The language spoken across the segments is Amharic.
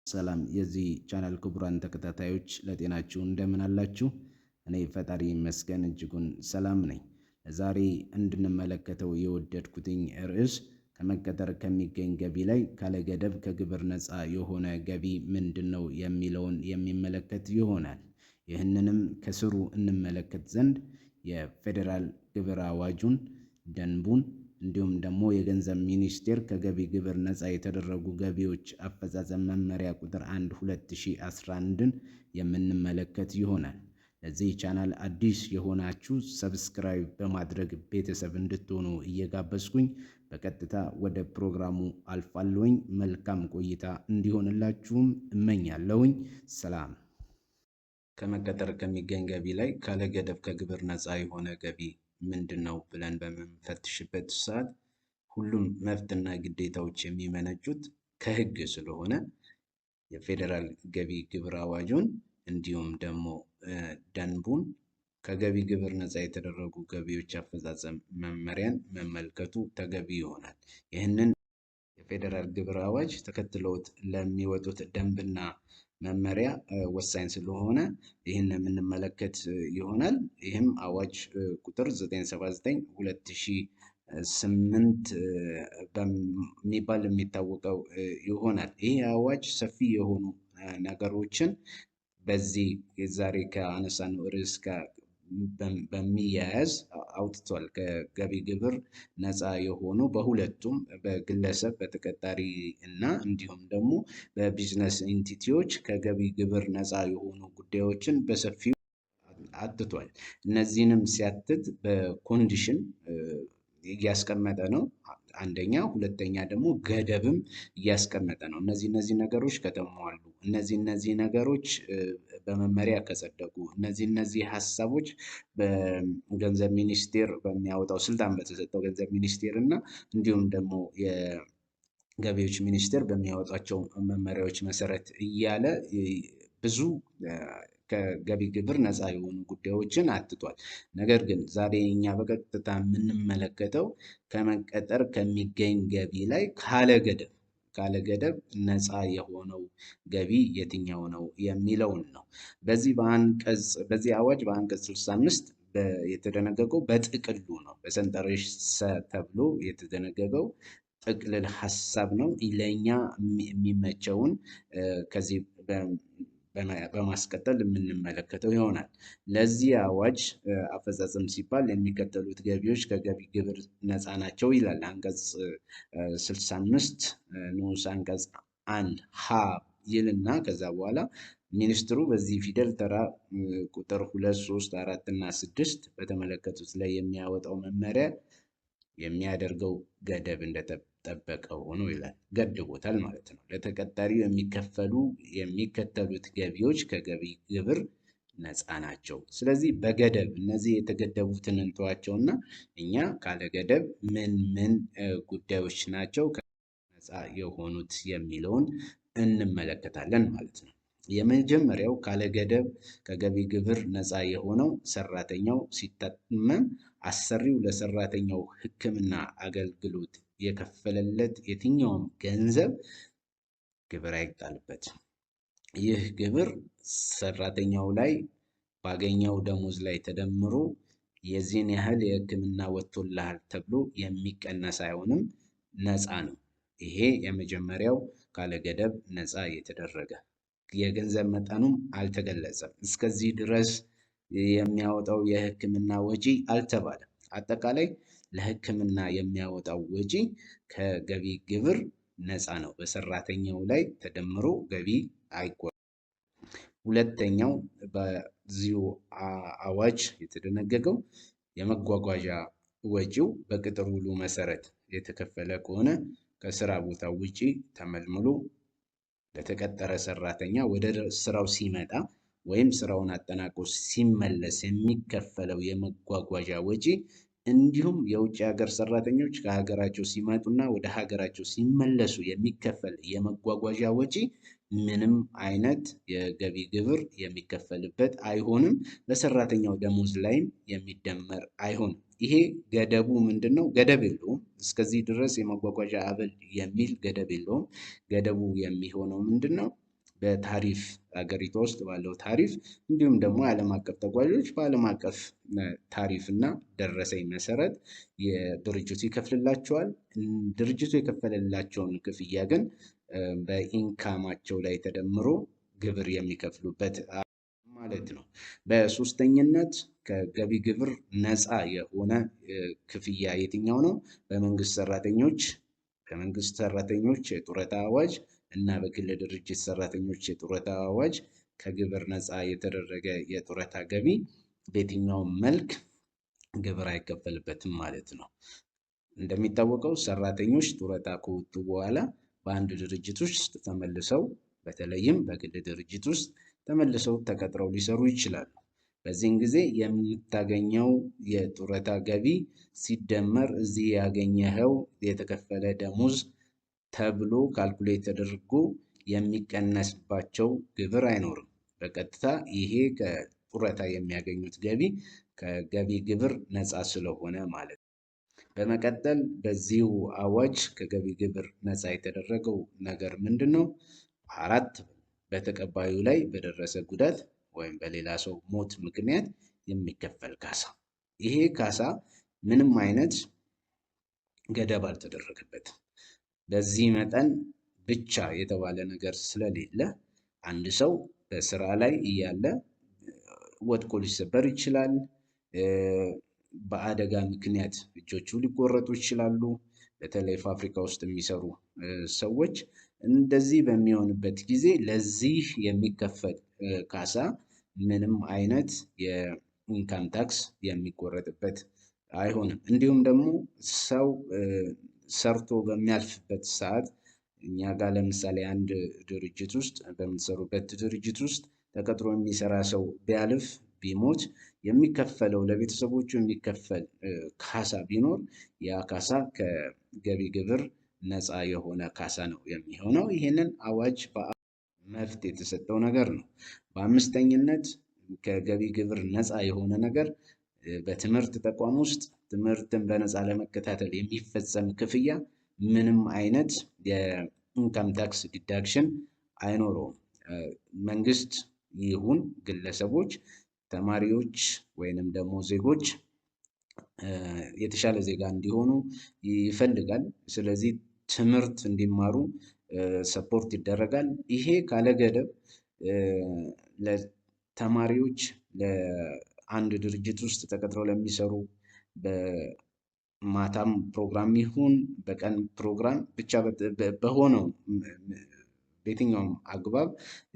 ሰላም የዚህ ቻናል ክቡራን ተከታታዮች ለጤናችሁ እንደምን አላችሁ? እኔ ፈጣሪ ይመስገን እጅጉን ሰላም ነኝ። ዛሬ እንድንመለከተው የወደድኩትኝ ርዕስ ከመቀጠር ከሚገኝ ገቢ ላይ ካለገደብ ከግብር ነፃ የሆነ ገቢ ምንድነው የሚለውን የሚመለከት ይሆናል። ይህንንም ከስሩ እንመለከት ዘንድ የፌዴራል ግብር አዋጁን፣ ደንቡን እንዲሁም ደግሞ የገንዘብ ሚኒስቴር ከገቢ ግብር ነፃ የተደረጉ ገቢዎች አፈጻጸም መመሪያ ቁጥር 1 2011ን የምንመለከት ይሆናል። ለዚህ ቻናል አዲስ የሆናችሁ ሰብስክራይብ በማድረግ ቤተሰብ እንድትሆኑ እየጋበዝኩኝ በቀጥታ ወደ ፕሮግራሙ አልፋለሁኝ። መልካም ቆይታ እንዲሆንላችሁም እመኛለሁኝ። ሰላም። ከመቀጠር ከሚገኝ ገቢ ላይ ካለገደብ ከግብር ነፃ የሆነ ገቢ ምንድነው ብለን በምንፈትሽበት ሰዓት ሁሉም መብትና ግዴታዎች የሚመነጩት ከሕግ ስለሆነ የፌዴራል ገቢ ግብር አዋጁን እንዲሁም ደግሞ ደንቡን ከገቢ ግብር ነፃ የተደረጉ ገቢዎች አፈጻጸም መመሪያን መመልከቱ ተገቢ ይሆናል። ይህንን የፌዴራል ግብር አዋጅ ተከትለውት ለሚወጡት ደንብና መመሪያ ወሳኝ ስለሆነ ይህን የምንመለከት ይሆናል። ይህም አዋጅ ቁጥር 979/2008 በሚባል የሚታወቀው ይሆናል። ይህ አዋጅ ሰፊ የሆኑ ነገሮችን በዚህ ዛሬ ከአነሳነው ርዕስ ጋር በሚያያዝ አውጥቷል። ከገቢ ግብር ነፃ የሆኑ በሁለቱም በግለሰብ በተቀጣሪ እና እንዲሁም ደግሞ በቢዝነስ ኢንቲቲዎች ከገቢ ግብር ነፃ የሆኑ ጉዳዮችን በሰፊው አትቷል። እነዚህንም ሲያትት በኮንዲሽን እያስቀመጠ ነው። አንደኛ፣ ሁለተኛ ደግሞ ገደብም እያስቀመጠ ነው። እነዚህ ነገሮች ከተሟሉ፣ እነዚህ ነገሮች በመመሪያ ከጸደቁ፣ እነዚህ ሀሳቦች በገንዘብ ሚኒስቴር በሚያወጣው ስልጣን በተሰጠው ገንዘብ ሚኒስቴር እና እንዲሁም ደግሞ የገቢዎች ሚኒስቴር በሚያወጣቸው መመሪያዎች መሰረት እያለ ብዙ ከገቢ ግብር ነፃ የሆኑ ጉዳዮችን አትቷል። ነገር ግን ዛሬ እኛ በቀጥታ የምንመለከተው ከመቀጠር ከሚገኝ ገቢ ላይ ካለገደብ ነፃ የሆነው ገቢ የትኛው ነው የሚለውን ነው። በዚህ አዋጅ በአንቀጽ 65 የተደነገገው በጥቅሉ ነው። በሰንጠረዥ ተብሎ የተደነገገው ጥቅልል ሀሳብ ነው። ለእኛ የሚመቸውን ከዚህ በማስቀጠል የምንመለከተው ይሆናል። ለዚህ አዋጅ አፈጻጸም ሲባል የሚከተሉት ገቢዎች ከገቢ ግብር ነፃ ናቸው ይላል። አንቀጽ 65 ንዑስ አንቀጽ 1 ሀ ይልና ከዛ በኋላ ሚኒስትሩ በዚህ ፊደል ተራ ቁጥር 2፣ 3፣ 4 እና 6 በተመለከቱት ላይ የሚያወጣው መመሪያ የሚያደርገው ገደብ እንደተጠበቀ ሆኖ ይላል። ገድቦታል ማለት ነው። ለተቀጣሪው የሚከተሉት ገቢዎች ከገቢ ግብር ነፃ ናቸው። ስለዚህ በገደብ እነዚህ የተገደቡትን እንተዋቸውና እኛ ካለገደብ ምን ጉዳዮች ናቸው ነፃ የሆኑት የሚለውን እንመለከታለን ማለት ነው። የመጀመሪያው ካለገደብ ከገቢ ግብር ነፃ የሆነው ሰራተኛው ሲታመም አሰሪው ለሰራተኛው ሕክምና አገልግሎት የከፈለለት የትኛውም ገንዘብ ግብር አይጣልበትም። ይህ ግብር ሰራተኛው ላይ ባገኘው ደሞዝ ላይ ተደምሮ የዚህን ያህል የሕክምና ወጥቶልሃል ተብሎ የሚቀነስ አይሆንም፣ ነፃ ነው። ይሄ የመጀመሪያው ካለገደብ ነፃ የተደረገ። የገንዘብ መጠኑም አልተገለጸም። እስከዚህ ድረስ የሚያወጣው የሕክምና ወጪ አልተባለም። አጠቃላይ ለሕክምና የሚያወጣው ወጪ ከገቢ ግብር ነፃ ነው። በሰራተኛው ላይ ተደምሮ ገቢ አይቆረጥም። ሁለተኛው በዚሁ አዋጅ የተደነገገው የመጓጓዣ ወጪው በቅጥር ውሉ መሰረት የተከፈለ ከሆነ ከስራ ቦታ ውጪ ተመልምሎ ለተቀጠረ ሰራተኛ ወደ ስራው ሲመጣ ወይም ስራውን አጠናቆ ሲመለስ የሚከፈለው የመጓጓዣ ወጪ እንዲሁም የውጭ ሀገር ሰራተኞች ከሀገራቸው ሲመጡና ወደ ሀገራቸው ሲመለሱ የሚከፈል የመጓጓዣ ወጪ ምንም አይነት የገቢ ግብር የሚከፈልበት አይሆንም። በሰራተኛው ደሞዝ ላይም የሚደመር አይሆንም። ይሄ ገደቡ ምንድነው? ገደብ የለውም። እስከዚህ ድረስ የመጓጓዣ አበል የሚል ገደብ የለውም። ገደቡ የሚሆነው ምንድነው? በታሪፍ ሀገሪቷ ውስጥ ባለው ታሪፍ እንዲሁም ደግሞ የዓለም አቀፍ ተጓዦች በዓለም አቀፍ ታሪፍ እና ደረሰኝ መሰረት የድርጅቱ ይከፍልላቸዋል። ድርጅቱ የከፈለላቸውን ክፍያ ግን በኢንካማቸው ላይ ተደምሮ ግብር የሚከፍሉበት ማለት ነው። በሶስተኝነት ከገቢ ግብር ነፃ የሆነ ክፍያ የትኛው ነው? በመንግስት ሰራተኞች የጡረታ አዋጅ እና በግል ድርጅት ሰራተኞች የጡረታ አዋጅ ከግብር ነፃ የተደረገ የጡረታ ገቢ በየትኛውም መልክ ግብር አይከፈልበትም ማለት ነው። እንደሚታወቀው ሰራተኞች ጡረታ ከወጡ በኋላ በአንድ ድርጅት ውስጥ ተመልሰው በተለይም በግል ድርጅት ውስጥ ተመልሰው ተቀጥረው ሊሰሩ ይችላሉ። በዚህን ጊዜ የምታገኘው የጡረታ ገቢ ሲደመር እዚህ ያገኘኸው የተከፈለ ደሞዝ ተብሎ ካልኩሌት ተደርጎ የሚቀነስባቸው ግብር አይኖርም። በቀጥታ ይሄ ከጡረታ የሚያገኙት ገቢ ከገቢ ግብር ነፃ ስለሆነ ማለት ነው። በመቀጠል በዚሁ አዋጅ ከገቢ ግብር ነፃ የተደረገው ነገር ምንድን ነው? አራት በተቀባዩ ላይ በደረሰ ጉዳት ወይም በሌላ ሰው ሞት ምክንያት የሚከፈል ካሳ። ይሄ ካሳ ምንም አይነት ገደብ አልተደረገበትም። በዚህ መጠን ብቻ የተባለ ነገር ስለሌለ አንድ ሰው በስራ ላይ እያለ ወድቆ ሊሰበር ይችላል። በአደጋ ምክንያት እጆቹ ሊቆረጡ ይችላሉ። በተለይ ፋብሪካ ውስጥ የሚሰሩ ሰዎች እንደዚህ በሚሆንበት ጊዜ ለዚህ የሚከፈል ካሳ ምንም አይነት የኢንካም ታክስ የሚቆረጥበት አይሆንም። እንዲሁም ደግሞ ሰው ሰርቶ በሚያልፍበት ሰዓት እኛ ጋር ለምሳሌ አንድ ድርጅት ውስጥ በምትሰሩበት ድርጅት ውስጥ ተቀጥሮ የሚሰራ ሰው ቢያልፍ ቢሞት የሚከፈለው ለቤተሰቦቹ የሚከፈል ካሳ ቢኖር ያ ካሳ ከገቢ ግብር ነፃ የሆነ ካሳ ነው የሚሆነው። ይህንን አዋጅ መፍት የተሰጠው ነገር ነው። በአምስተኝነት ከገቢ ግብር ነፃ የሆነ ነገር በትምህርት ተቋም ውስጥ ትምህርትን በነፃ ለመከታተል የሚፈጸም ክፍያ ምንም አይነት የኢንካም ታክስ ዲዳክሽን አይኖረውም። መንግስት ይሁን ግለሰቦች፣ ተማሪዎች ወይንም ደግሞ ዜጎች የተሻለ ዜጋ እንዲሆኑ ይፈልጋል። ስለዚህ ትምህርት እንዲማሩ ሰፖርት ይደረጋል። ይሄ ካለገደብ ለተማሪዎች ለአንድ ድርጅት ውስጥ ተቀጥረው ለሚሰሩ በማታም ፕሮግራም ይሁን በቀን ፕሮግራም ብቻ በሆነው በየትኛውም አግባብ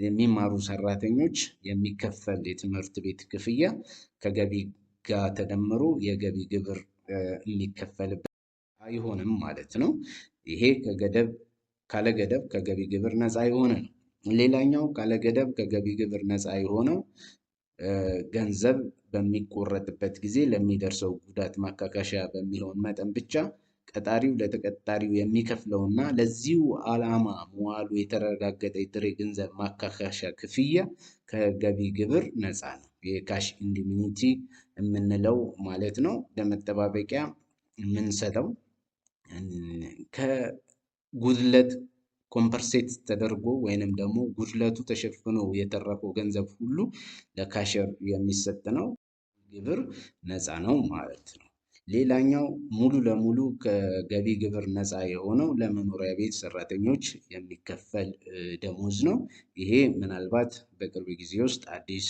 የሚማሩ ሰራተኞች የሚከፈል የትምህርት ቤት ክፍያ ከገቢ ጋር ተደምሮ የገቢ ግብር የሚከፈልበት አይሆንም ማለት ነው። ይሄ ካለገደብ ከገቢ ግብር ነፃ የሆነ ነው። ሌላኛው ካለገደብ ከገቢ ግብር ነፃ የሆነው ገንዘብ በሚቆረጥበት ጊዜ ለሚደርሰው ጉዳት ማካካሻ በሚሆን መጠን ብቻ ቀጣሪው ለተቀጣሪው የሚከፍለውና ለዚሁ ዓላማ መዋሉ የተረጋገጠ የጥሬ ገንዘብ ማካካሻ ክፍያ ከገቢ ግብር ነፃ ነው። የካሽ ኢንዲሚኒቲ የምንለው ማለት ነው። ለመጠባበቂያ የምንሰጠው ከጉድለት ኮምፐርሴት ተደርጎ ወይንም ደግሞ ጉድለቱ ተሸፍኖ የተረፈው ገንዘብ ሁሉ ለካሸር የሚሰጥ ነው። ግብር ነፃ ነው ማለት ነው። ሌላኛው ሙሉ ለሙሉ ከገቢ ግብር ነፃ የሆነው ለመኖሪያ ቤት ሰራተኞች የሚከፈል ደሞዝ ነው። ይሄ ምናልባት በቅርብ ጊዜ ውስጥ አዲስ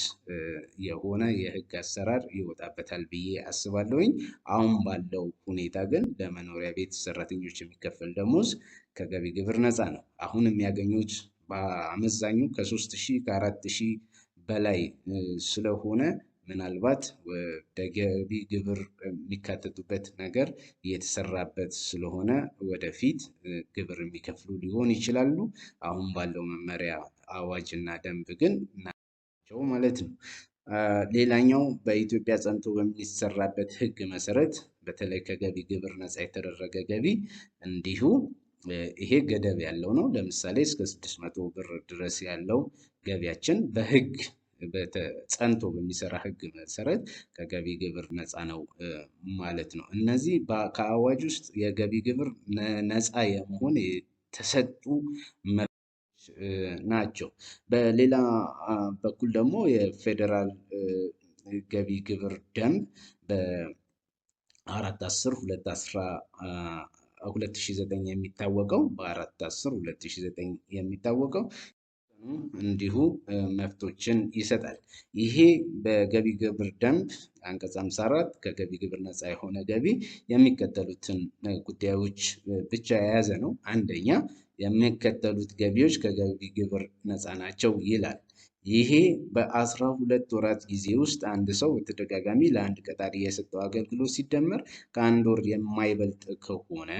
የሆነ የህግ አሰራር ይወጣበታል ብዬ አስባለሁኝ። አሁን ባለው ሁኔታ ግን ለመኖሪያ ቤት ሰራተኞች የሚከፈል ደሞዝ ከገቢ ግብር ነፃ ነው። አሁን የሚያገኙት በአመዛኙ ከ3000 ከ4000 በላይ ስለሆነ ምናልባት ወደ ገቢ ግብር የሚካተቱበት ነገር እየተሰራበት ስለሆነ ወደፊት ግብር የሚከፍሉ ሊሆን ይችላሉ። አሁን ባለው መመሪያ አዋጅ እና ደንብ ግን ናቸው ማለት ነው። ሌላኛው በኢትዮጵያ ጸንቶ በሚሰራበት ህግ መሰረት በተለይ ከገቢ ግብር ነፃ የተደረገ ገቢ እንዲሁ ይሄ ገደብ ያለው ነው። ለምሳሌ እስከ 600 ብር ድረስ ያለው ገቢያችን በህግ ጸንቶ በሚሰራ ህግ መሰረት ከገቢ ግብር ነፃ ነው ማለት ነው። እነዚህ ከአዋጅ ውስጥ የገቢ ግብር ነፃ የመሆን የተሰጡ ናቸው። በሌላ በኩል ደግሞ የፌዴራል ገቢ ግብር ደንብ በ4/10/2009 የሚታወቀው በ4/10/2009 የሚታወቀው እንዲሁ መብቶችን ይሰጣል። ይሄ በገቢ ግብር ደንብ አንቀጽ 54 ከገቢ ግብር ነፃ የሆነ ገቢ የሚከተሉትን ጉዳዮች ብቻ የያዘ ነው። አንደኛ፣ የሚከተሉት ገቢዎች ከገቢ ግብር ነፃ ናቸው ይላል። ይሄ በ12 ወራት ጊዜ ውስጥ አንድ ሰው በተደጋጋሚ ለአንድ ቀጣሪ የሰጠው አገልግሎት ሲደመር ከአንድ ወር የማይበልጥ ከሆነ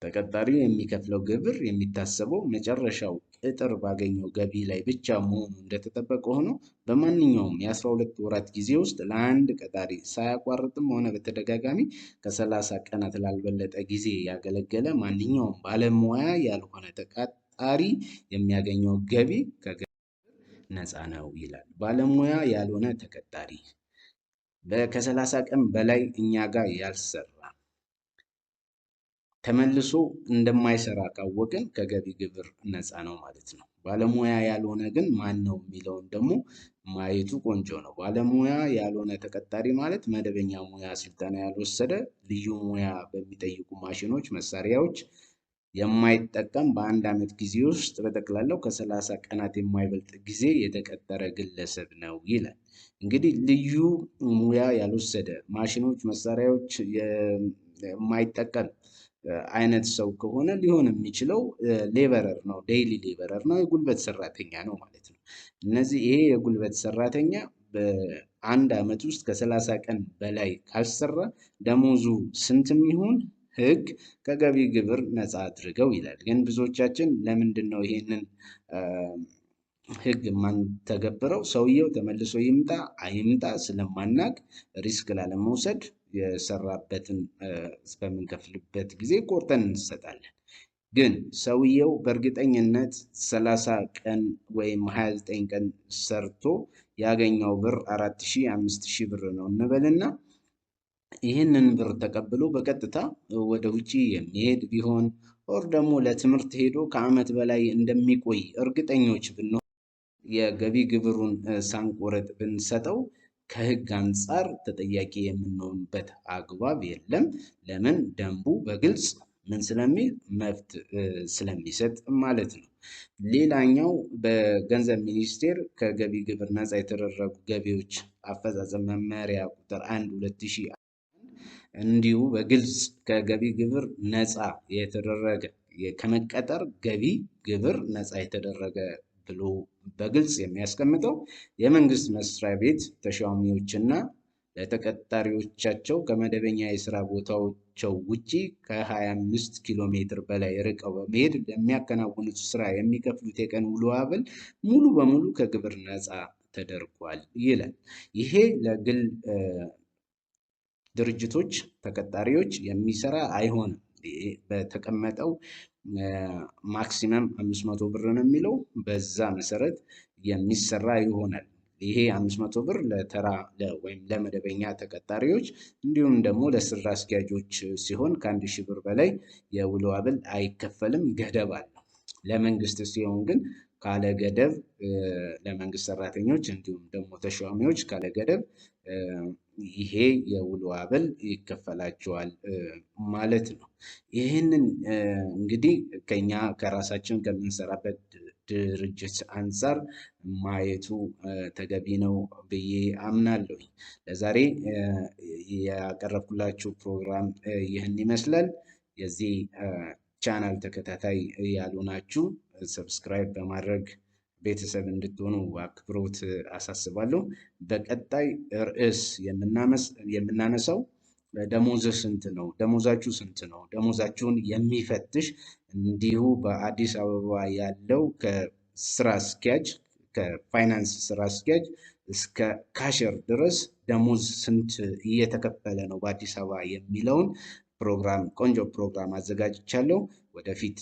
ተቀጣሪው የሚከፍለው ግብር የሚታሰበው መጨረሻው ቅጥር ባገኘው ገቢ ላይ ብቻ መሆኑ እንደተጠበቀ ሆኖ በማንኛውም የ12 ወራት ጊዜ ውስጥ ለአንድ ቀጣሪ ሳያቋርጥም ሆነ በተደጋጋሚ ከ30 ቀናት ላልበለጠ ጊዜ ያገለገለ ማንኛውም ባለሙያ ያልሆነ ተቀጣሪ የሚያገኘው ገቢ ከገቢ ነፃ ነው ይላል። ባለሙያ ያልሆነ ተቀጣሪ ከ30 ቀን በላይ እኛ ጋር ያልሰራ ተመልሶ እንደማይሰራ ካወቅን ከገቢ ግብር ነፃ ነው ማለት ነው። ባለሙያ ያልሆነ ግን ማን ነው የሚለውን ደግሞ ማየቱ ቆንጆ ነው። ባለሙያ ያልሆነ ተቀጣሪ ማለት መደበኛ ሙያ ስልጠና ያልወሰደ፣ ልዩ ሙያ በሚጠይቁ ማሽኖች፣ መሳሪያዎች የማይጠቀም በአንድ ዓመት ጊዜ ውስጥ በጠቅላላው ከ30 ቀናት የማይበልጥ ጊዜ የተቀጠረ ግለሰብ ነው ይላል። እንግዲህ ልዩ ሙያ ያልወሰደ፣ ማሽኖች፣ መሳሪያዎች የማይጠቀም አይነት ሰው ከሆነ ሊሆን የሚችለው ሌበረር ነው፣ ዴይሊ ሌበረር ነው፣ የጉልበት ሰራተኛ ነው ማለት ነው። ይሄ የጉልበት ሰራተኛ በአንድ ዓመት ውስጥ ከ30 ቀን በላይ ካልሰራ ደሞዙ ስንትም ይሁን ህግ ከገቢ ግብር ነፃ አድርገው ይላል። ግን ብዙዎቻችን ለምንድን ነው ይሄንን ህግ የማንተገብረው? ሰውየው ተመልሶ ይምጣ አይምጣ ስለማናቅ ሪስክ ላለመውሰድ የሰራበትን በምንከፍልበት ጊዜ ቆርጠን እንሰጣለን። ግን ሰውየው በእርግጠኝነት 30 ቀን ወይም 29 ቀን ሰርቶ ያገኘው ብር 4000 5000 ብር ነው እንበልና ይህንን ብር ተቀብሎ በቀጥታ ወደ ውጪ የሚሄድ ቢሆን ኦር ደግሞ ለትምህርት ሄዶ ከዓመት በላይ እንደሚቆይ እርግጠኞች ብንሆን የገቢ ግብሩን ሳንቆረጥ ብንሰጠው ከህግ አንጻር ተጠያቂ የምንሆንበት አግባብ የለም። ለምን? ደንቡ በግልጽ ምን ስለሚል መብት ስለሚሰጥ ማለት ነው። ሌላኛው በገንዘብ ሚኒስቴር ከገቢ ግብር ነፃ የተደረጉ ገቢዎች አፈጻጸም መመሪያ ቁጥር 1/2000 እንዲሁ በግልጽ ከገቢ ግብር ነፃ የተደረገ ከመቀጠር ገቢ ግብር ነፃ የተደረገ ብሎ በግልጽ የሚያስቀምጠው የመንግስት መስሪያ ቤት ተሿሚዎችና ለተቀጣሪዎቻቸው ከመደበኛ የስራ ቦታዎቸው ውጪ ከ25 ኪሎ ሜትር በላይ ርቀው በመሄድ ለሚያከናውኑት ስራ የሚከፍሉት የቀን ውሎ አበል ሙሉ በሙሉ ከግብር ነፃ ተደርጓል ይላል። ይሄ ለግል ድርጅቶች ተቀጣሪዎች የሚሰራ አይሆንም። በተቀመጠው ማክሲመም 500 ብር ነው የሚለው፣ በዛ መሰረት የሚሰራ ይሆናል። ይሄ 500 ብር ለተራ ወይም ለመደበኛ ተቀጣሪዎች እንዲሁም ደግሞ ለስራ አስኪያጆች ሲሆን ከ1000 ብር በላይ የውሎ አበል አይከፈልም፣ ገደብ አለው። ለመንግስት ሲሆን ግን ካለ ገደብ ለመንግስት ሰራተኞች እንዲሁም ደግሞ ተሿሚዎች ካለ ገደብ ይሄ የውሎ አበል ይከፈላቸዋል ማለት ነው። ይህንን እንግዲህ ከኛ ከራሳችን ከምንሰራበት ድርጅት አንጻር ማየቱ ተገቢ ነው ብዬ አምናለሁ። ለዛሬ ያቀረብኩላችሁ ፕሮግራም ይህን ይመስላል። የዚህ ቻናል ተከታታይ ያልሆናችሁ ሰብስክራይብ በማድረግ ቤተሰብ እንድትሆኑ አክብሮት አሳስባለሁ። በቀጣይ ርዕስ የምናነሳው ደሞዝ ስንት ነው? ደሞዛችሁ ስንት ነው? ደሞዛችሁን የሚፈትሽ እንዲሁ በአዲስ አበባ ያለው ከስራ አስኪያጅ ከፋይናንስ ስራ አስኪያጅ እስከ ካሸር ድረስ ደሞዝ ስንት እየተከፈለ ነው በአዲስ አበባ የሚለውን ፕሮግራም ቆንጆ ፕሮግራም አዘጋጅቻለሁ። ወደፊት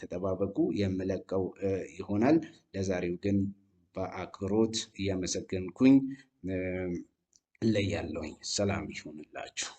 ተጠባበቁ፣ የምለቀው ይሆናል። ለዛሬው ግን በአክብሮት እያመሰገንኩኝ እለያለሁኝ። ሰላም ይሁንላችሁ።